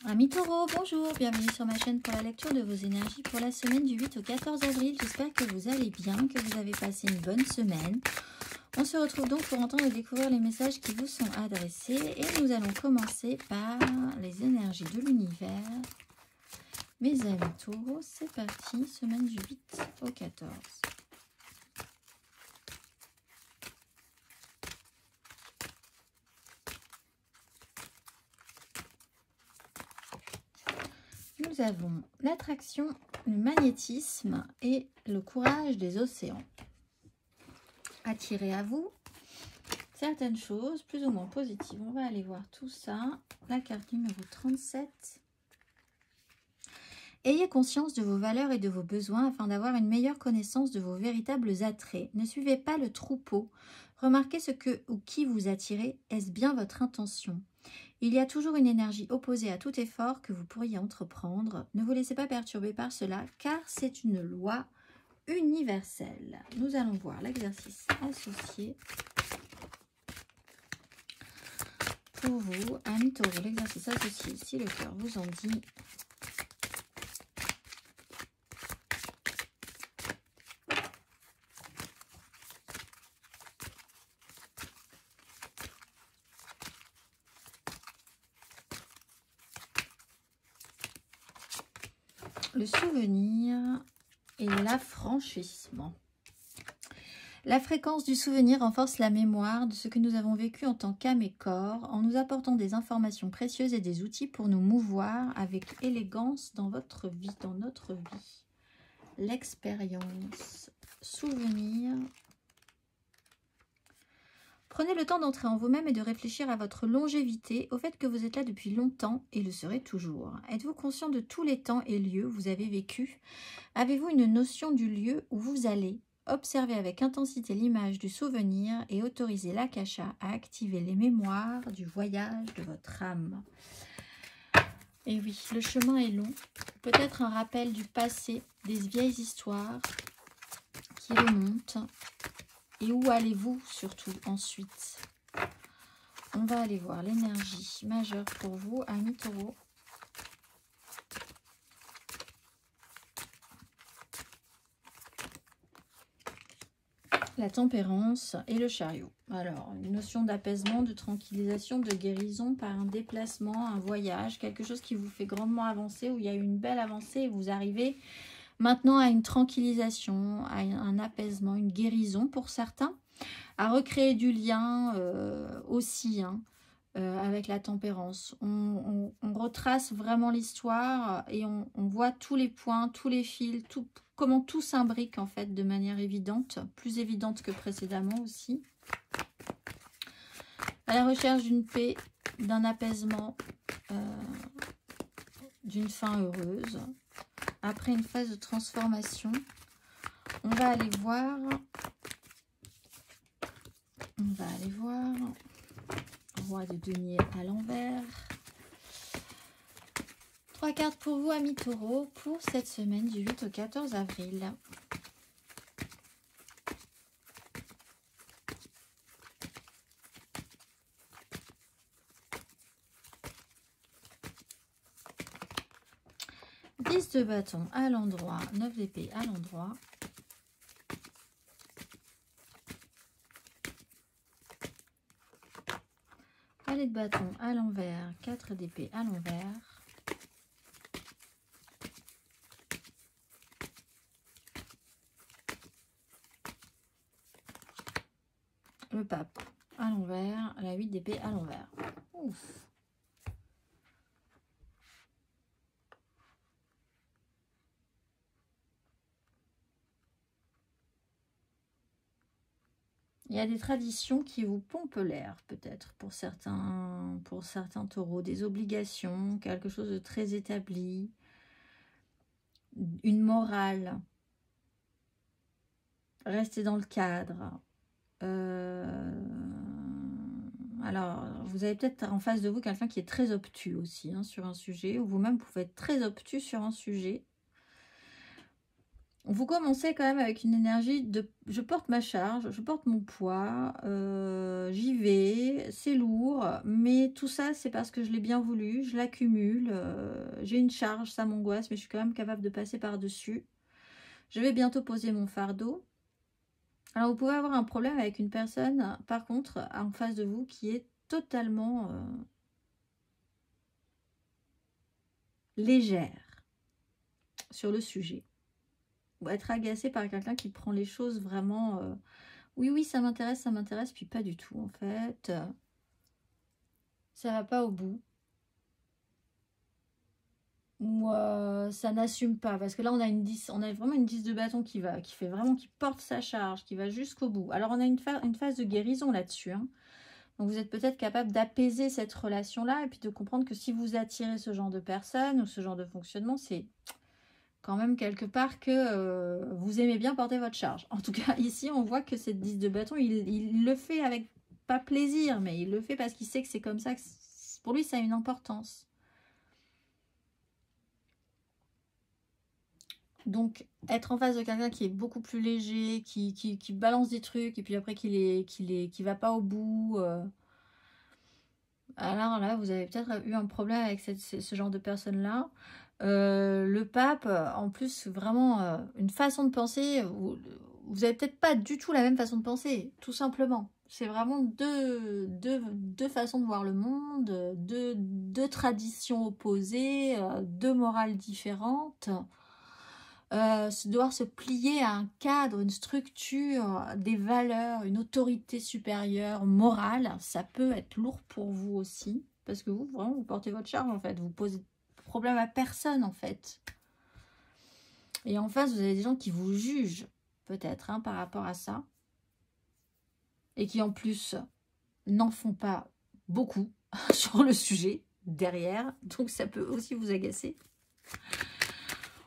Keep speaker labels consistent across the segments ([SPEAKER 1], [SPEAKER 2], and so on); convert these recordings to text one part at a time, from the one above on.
[SPEAKER 1] Amis taureaux, bonjour, bienvenue sur ma chaîne pour la lecture de vos énergies pour la semaine du 8 au 14 avril. J'espère que vous allez bien, que vous avez passé une bonne semaine. On se retrouve donc pour entendre et découvrir les messages qui vous sont adressés. Et nous allons commencer par les énergies de l'univers. Mes amis taureaux, c'est parti, semaine du 8 au 14. Nous avons l'attraction, le magnétisme et le courage des océans. Attirez à vous certaines choses plus ou moins positives. On va aller voir tout ça. La carte numéro 37. Ayez conscience de vos valeurs et de vos besoins afin d'avoir une meilleure connaissance de vos véritables attraits. Ne suivez pas le troupeau. Remarquez ce que ou qui vous attirez. Est-ce bien votre intention ? Il y a toujours une énergie opposée à tout effort que vous pourriez entreprendre. Ne vous laissez pas perturber par cela, car c'est une loi universelle. Nous allons voir l'exercice associé. Pour vous, amis taureaux, l'exercice associé, si le cœur vous en dit. Le souvenir et l'affranchissement. La fréquence du souvenir renforce la mémoire de ce que nous avons vécu en tant qu'âme et corps, en nous apportant des informations précieuses et des outils pour nous mouvoir avec élégance dans votre vie, dans notre vie. L'expérience, souvenir. Prenez le temps d'entrer en vous-même et de réfléchir à votre longévité, au fait que vous êtes là depuis longtemps et le serez toujours. Êtes-vous conscient de tous les temps et lieux où vous avez vécu? Avez-vous une notion du lieu où vous allez? Observez avec intensité l'image du souvenir et autorisez l'akasha à activer les mémoires du voyage de votre âme. Et oui, le chemin est long. Peut-être un rappel du passé, des vieilles histoires qui remontent. Et où allez-vous surtout ensuite? On va aller voir l'énergie majeure pour vous, amis taureaux. La tempérance et le chariot. Alors, une notion d'apaisement, de tranquillisation, de guérison par un déplacement, un voyage, quelque chose qui vous fait grandement avancer, où il y a eu une belle avancée et vous arrivez maintenant à une tranquillisation, à un apaisement, une guérison pour certains, à recréer du lien aussi avec la tempérance. On retrace vraiment l'histoire et on voit tous les points, tous les fils, comment tout s'imbrique en fait de manière évidente, plus évidente que précédemment aussi. À la recherche d'une paix, d'un apaisement, d'une fin heureuse. Après une phase de transformation, on va aller voir. Roi de denier à l'envers. 3 cartes pour vous, amis taureaux, pour cette semaine du 8 au 14 avril. Dix de bâton à l'endroit, 9 d'épée à l'endroit. Valet de bâton à l'envers, 4 d'épée à l'envers. Le pape à l'envers, la 8 d'épée à l'envers. Ouf. Il y a des traditions qui vous pompent l'air, peut-être, pour certains taureaux. Des obligations, quelque chose de très établi, une morale. Restez dans le cadre. Alors, vous avez peut-être en face de vous quelqu'un qui est très obtus aussi sur un sujet, ou vous-même pouvez être très obtus sur un sujet. Vous commencez quand même avec une énergie de je porte ma charge, je porte mon poids, j'y vais, c'est lourd, mais tout ça c'est parce que je l'ai bien voulu, je l'accumule, j'ai une charge, ça m'angoisse, mais je suis quand même capable de passer par-dessus. Je vais bientôt poser mon fardeau. Alors vous pouvez avoir un problème avec une personne, par contre, en face de vous, qui est totalement légère sur le sujet. Ou être agacé par quelqu'un qui prend les choses vraiment... oui, oui, ça m'intéresse, puis pas du tout, en fait. Ça va pas au bout. Ou ça n'assume pas. Parce que là, on a vraiment une 10 de bâton qui porte sa charge, qui va jusqu'au bout. Alors, on a une phase de guérison là-dessus. Hein. Donc, vous êtes peut-être capable d'apaiser cette relation-là et puis de comprendre que si vous attirez ce genre de personne ou ce genre de fonctionnement, c'est quand même quelque part que vous aimez bien porter votre charge. En tout cas, ici, on voit que cette 10 de bâton, il le fait avec, pas plaisir, mais il le fait parce qu'il sait que c'est comme ça, que pour lui, ça a une importance. Donc, être en face de quelqu'un qui est beaucoup plus léger, qui balance des trucs, et puis après qui va pas au bout. Alors là, vous avez peut-être eu un problème avec ce genre de personne-là. Le pape, en plus, vraiment, une façon de penser, vous avez peut-être pas du tout la même façon de penser, tout simplement. C'est vraiment deux façons de voir le monde, deux traditions opposées, deux morales différentes. Devoir se plier à un cadre, une structure, des valeurs, une autorité supérieure, morale, ça peut être lourd pour vous aussi. Parce que vous, vraiment, vous portez votre charge, en fait. Vous posez problème à personne, en fait. Et en face, vous avez des gens qui vous jugent, peut-être, hein, par rapport à ça. Et qui, en plus, n'en font pas beaucoup sur le sujet, derrière. Donc, ça peut aussi vous agacer.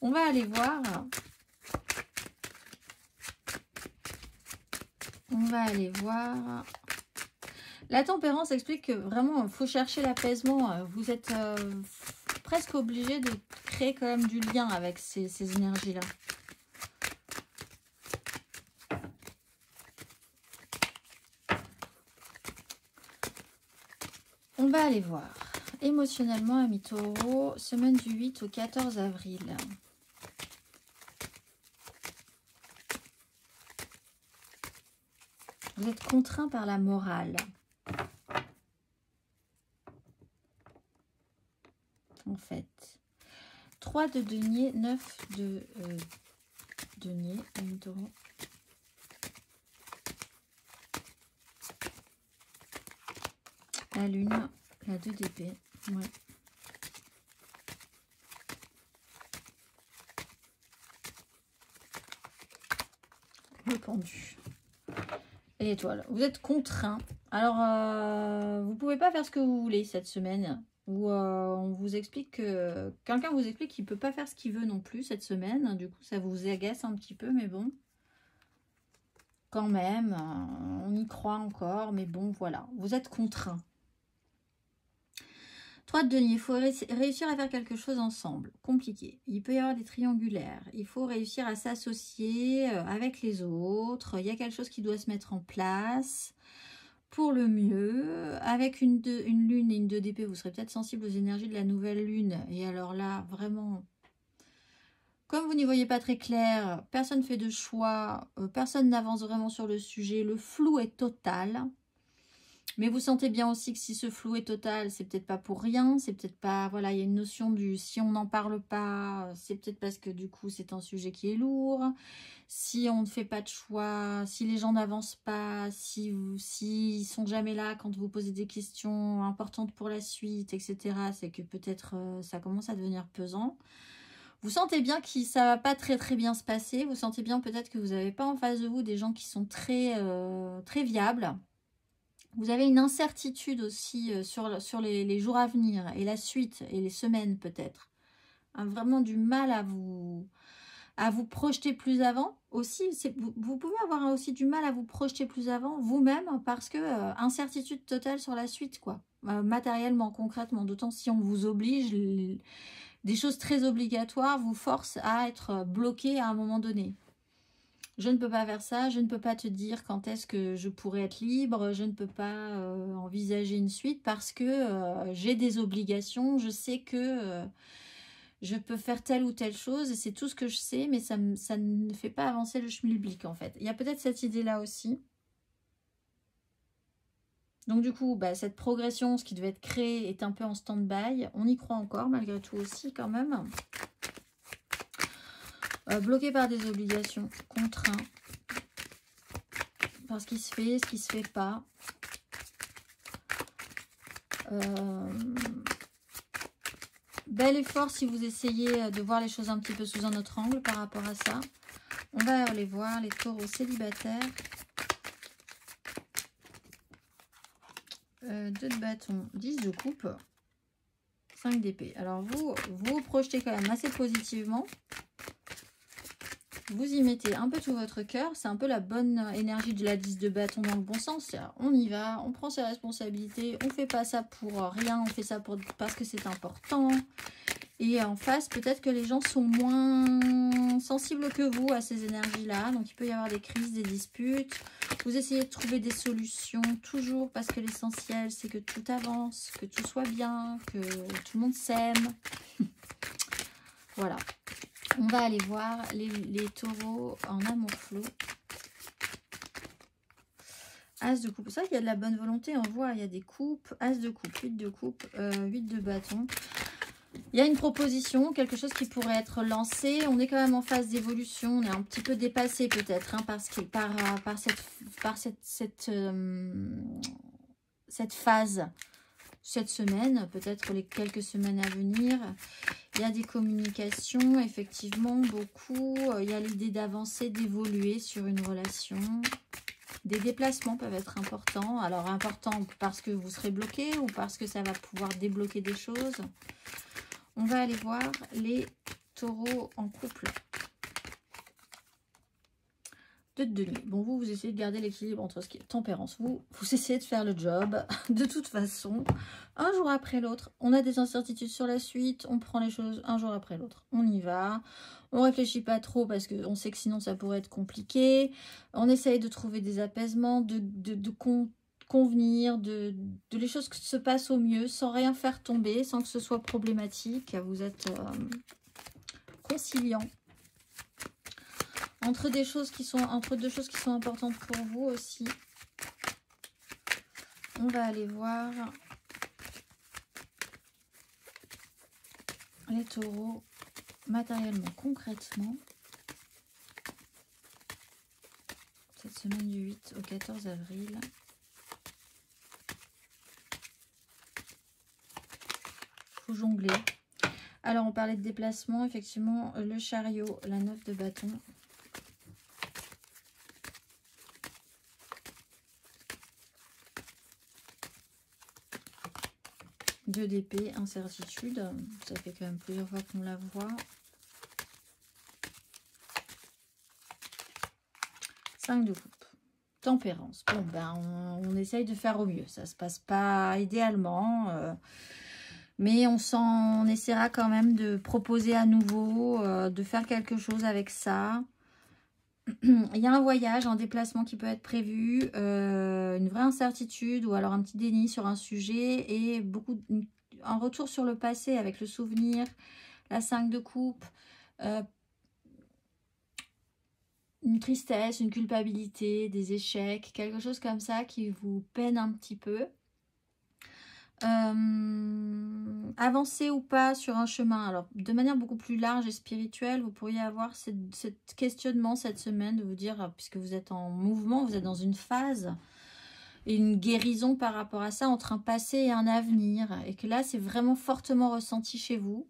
[SPEAKER 1] On va aller voir... On va aller voir. La tempérance explique que vraiment, il faut chercher l'apaisement. Vous êtes presque obligé de créer quand même du lien avec ces énergies-là. On va aller voir. Émotionnellement, Amis Taureau, semaine du 8 au 14 avril. Vous êtes contraint par la morale. En fait. 3 de denier, 9 de denier, Amis Taureau. La lune, la 2 d'épée. Ouais. Le pendu. Et l'étoile. Vous êtes contraint. Alors, vous pouvez pas faire ce que vous voulez cette semaine. Ou on vous explique que... Quelqu'un vous explique qu'il peut pas faire ce qu'il veut non plus cette semaine. Du coup, ça vous agace un petit peu, mais bon. Quand même, on y croit encore, mais bon, voilà. Vous êtes contraint. 3 de denier, il faut réussir à faire quelque chose ensemble. Compliqué. Il peut y avoir des triangulaires. Il faut réussir à s'associer avec les autres. Il y a quelque chose qui doit se mettre en place pour le mieux. Avec une lune et une 2 d'épée, vous serez peut-être sensible aux énergies de la nouvelle lune. Et alors là, vraiment, comme vous n'y voyez pas très clair, personne ne fait de choix, personne n'avance vraiment sur le sujet. Le flou est total. Mais vous sentez bien aussi que si ce flou est total, c'est peut-être pas pour rien, c'est peut-être pas... Voilà, il y a une notion du... Si on n'en parle pas, c'est peut-être parce que du coup, c'est un sujet qui est lourd. Si on ne fait pas de choix, si les gens n'avancent pas, s'ils sont jamais là quand vous posez des questions importantes pour la suite, etc., c'est que peut-être ça commence à devenir pesant. Vous sentez bien que ça va pas très très bien se passer. Vous sentez bien peut-être que vous n'avez pas en face de vous des gens qui sont très, très viables. Vous avez une incertitude aussi sur les jours à venir et la suite et les semaines peut-être. Vraiment du mal à vous projeter plus avant. Aussi, vous pouvez avoir aussi du mal à vous projeter plus avant vous-même parce que incertitude totale sur la suite, quoi. Matériellement, concrètement. D'autant si on vous oblige, des choses très obligatoires vous forcent à être bloqué à un moment donné. Je ne peux pas faire ça, je ne peux pas te dire quand est-ce que je pourrais être libre, je ne peux pas envisager une suite parce que j'ai des obligations, je sais que je peux faire telle ou telle chose et c'est tout ce que je sais, mais ça ne fait pas avancer le schmilblick en fait. Il y a peut-être cette idée-là aussi. Donc du coup, bah, cette progression, ce qui devait être créé, est un peu en stand-by. On y croit encore malgré tout aussi quand même. Bloqué par des obligations, contraint par ce qui se fait, ce qui se fait pas. Bel effort si vous essayez de voir les choses un petit peu sous un autre angle par rapport à ça. On va aller voir les taureaux célibataires. 2 de bâton, 10 de coupe, 5 d'épée. Alors vous projetez quand même assez positivement. Vous y mettez un peu tout votre cœur. C'est un peu la bonne énergie de la 10 de bâton dans le bon sens. On y va, on prend ses responsabilités. On ne fait pas ça pour rien, on fait ça parce que c'est important. Et en face, peut-être que les gens sont moins sensibles que vous à ces énergies-là. Donc, il peut y avoir des crises, des disputes. Vous essayez de trouver des solutions, toujours, parce que l'essentiel, c'est que tout avance, que tout soit bien, que tout le monde s'aime. Voilà. On va aller voir les taureaux en amour flot. As de coupe. C'est vrai qu'il y a de la bonne volonté. On voit, il y a des coupes. As de coupe, 8 de coupe, 8 de bâton. Il y a une proposition, quelque chose qui pourrait être lancé. On est quand même en phase d'évolution. On est un petit peu dépassé peut-être parce que par cette phase, cette semaine, peut-être les quelques semaines à venir. Il y a des communications, effectivement, beaucoup. Il y a l'idée d'avancer, d'évoluer sur une relation. Des déplacements peuvent être importants. Alors, importants parce que vous serez bloqué ou parce que ça va pouvoir débloquer des choses. On va aller voir les taureaux en couple. 2 de denier. Bon, vous essayez de garder l'équilibre entre ce qui est tempérance. Vous essayez de faire le job. De toute façon, un jour après l'autre, on a des incertitudes sur la suite. On prend les choses un jour après l'autre. On y va. On réfléchit pas trop parce qu'on sait que sinon ça pourrait être compliqué. On essaye de trouver des apaisements, convenir, les choses qui se passent au mieux, sans rien faire tomber, sans que ce soit problématique. Vous êtes conciliant. Entre deux choses qui sont importantes pour vous aussi. On va aller voir les taureaux matériellement, concrètement. Cette semaine du 8 au 14 avril. Faut jongler. Alors, on parlait de déplacement. Effectivement, le chariot, la 9 de bâton. Deux d'épée, incertitude. Ça fait quand même plusieurs fois qu'on la voit. 5 de coupe. Tempérance. Bon, ben, on essaye de faire au mieux. Ça se passe pas idéalement. Mais on essaiera quand même de proposer à nouveau, de faire quelque chose avec ça. Il y a un voyage, un déplacement qui peut être prévu, une vraie incertitude ou alors un petit déni sur un sujet et un retour sur le passé avec le souvenir, la 5 de coupe, une tristesse, une culpabilité, des échecs, quelque chose comme ça qui vous peine un petit peu. Avancer ou pas sur un chemin, alors de manière beaucoup plus large et spirituelle, vous pourriez avoir ce questionnement cette semaine de vous dire, puisque vous êtes en mouvement, vous êtes dans une phase et une guérison par rapport à ça entre un passé et un avenir, et que là c'est vraiment fortement ressenti chez vous.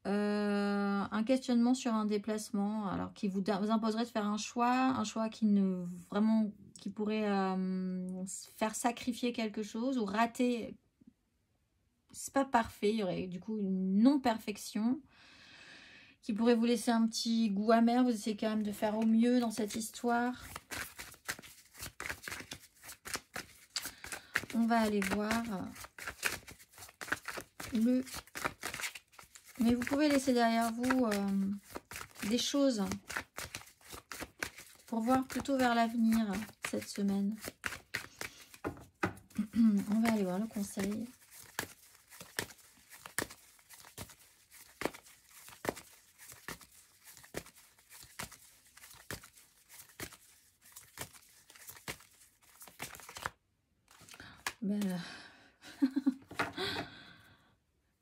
[SPEAKER 1] Un questionnement sur un déplacement, alors qui vous imposerait de faire un choix qui pourrait faire sacrifier quelque chose ou rater. C'est pas parfait, il y aurait du coup une non-perfection qui pourrait vous laisser un petit goût amer. Vous essayez quand même de faire au mieux dans cette histoire. On va aller voir Mais vous pouvez laisser derrière vous des choses pour voir plutôt vers l'avenir cette semaine. On va aller voir le conseil.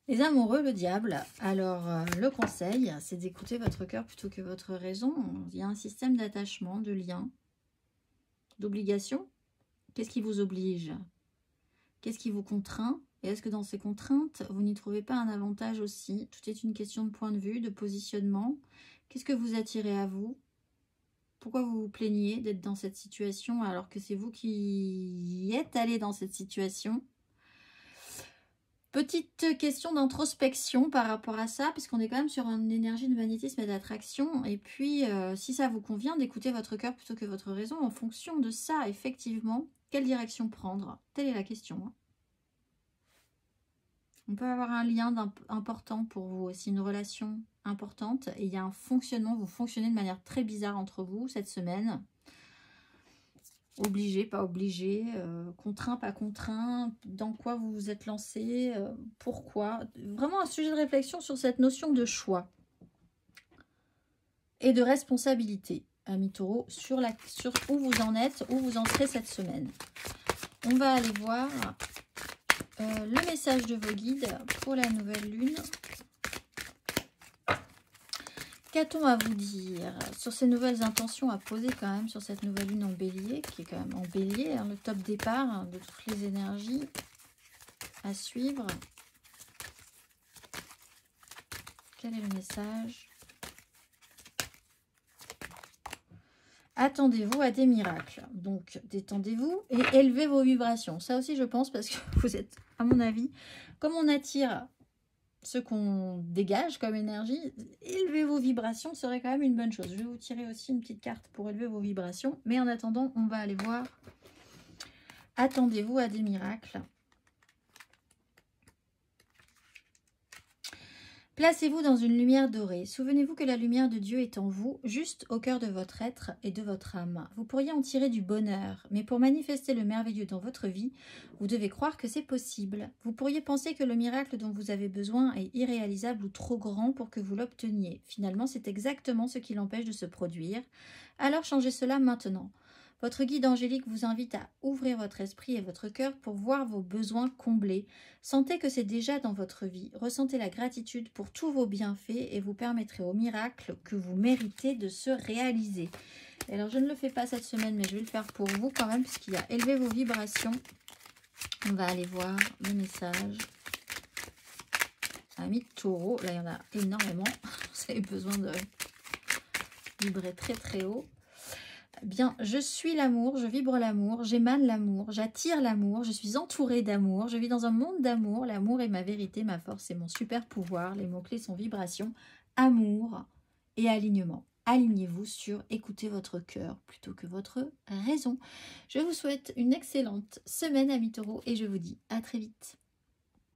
[SPEAKER 1] Les amoureux, le diable. Alors, le conseil, c'est d'écouter votre cœur plutôt que votre raison. Il y a un système d'attachement, de lien, d'obligation. Qu'est-ce qui vous oblige? Qu'est-ce qui vous contraint? Et est-ce que dans ces contraintes, vous n'y trouvez pas un avantage aussi? Tout est une question de point de vue, de positionnement. Qu'est-ce que vous attirez à vous? Pourquoi vous vous plaignez d'être dans cette situation alors que c'est vous qui êtes allé dans cette situation? Petite question d'introspection par rapport à ça, puisqu'on est quand même sur une énergie de magnétisme et d'attraction. Et puis, si ça vous convient, d'écouter votre cœur plutôt que votre raison, en fonction de ça, effectivement, quelle direction prendre? Telle est la question. On peut avoir un lien important pour vous aussi, une relation importante. Et il y a un fonctionnement, vous fonctionnez de manière très bizarre entre vous cette semaine. Obligé, pas obligé, contraint, pas contraint, dans quoi vous vous êtes lancé, pourquoi. Vraiment un sujet de réflexion sur cette notion de choix et de responsabilité, amis taureaux, sur où vous en êtes, où vous en serez cette semaine. On va aller voir le message de vos guides pour la nouvelle lune. Qu'a-t-on à vous dire sur ces nouvelles intentions à poser quand même sur cette nouvelle lune en bélier, qui est quand même en bélier, hein, le top départ de toutes les énergies à suivre. Quel est le message? Attendez-vous à des miracles. Donc, détendez-vous et élevez vos vibrations. Ça aussi, je pense, parce que vous êtes, à mon avis, comme on attire ce qu'on dégage comme énergie, élever vos vibrations serait quand même une bonne chose. Je vais vous tirer aussi une petite carte pour élever vos vibrations. Mais en attendant, on va aller voir. Attendez-vous à des miracles. Placez-vous dans une lumière dorée. Souvenez-vous que la lumière de Dieu est en vous, juste au cœur de votre être et de votre âme. Vous pourriez en tirer du bonheur, mais pour manifester le merveilleux dans votre vie, vous devez croire que c'est possible. Vous pourriez penser que le miracle dont vous avez besoin est irréalisable ou trop grand pour que vous l'obteniez. Finalement, c'est exactement ce qui l'empêche de se produire. Alors changez cela maintenant. Votre guide angélique vous invite à ouvrir votre esprit et votre cœur pour voir vos besoins comblés. Sentez que c'est déjà dans votre vie. Ressentez la gratitude pour tous vos bienfaits et vous permettrez au miracle que vous méritez de se réaliser. Et alors, je ne le fais pas cette semaine, mais je vais le faire pour vous quand même, puisqu'il y a élevé vos vibrations. On va aller voir le message. Amis taureau, là il y en a énormément. Vous avez besoin de vibrer très très haut. Bien, je suis l'amour, je vibre l'amour, j'émane l'amour, j'attire l'amour, je suis entourée d'amour, je vis dans un monde d'amour, l'amour est ma vérité, ma force et mon super pouvoir. Les mots-clés sont vibration, amour et alignement. Alignez-vous sur écoutez votre cœur plutôt que votre raison. Je vous souhaite une excellente semaine, amis taureaux, et je vous dis à très vite.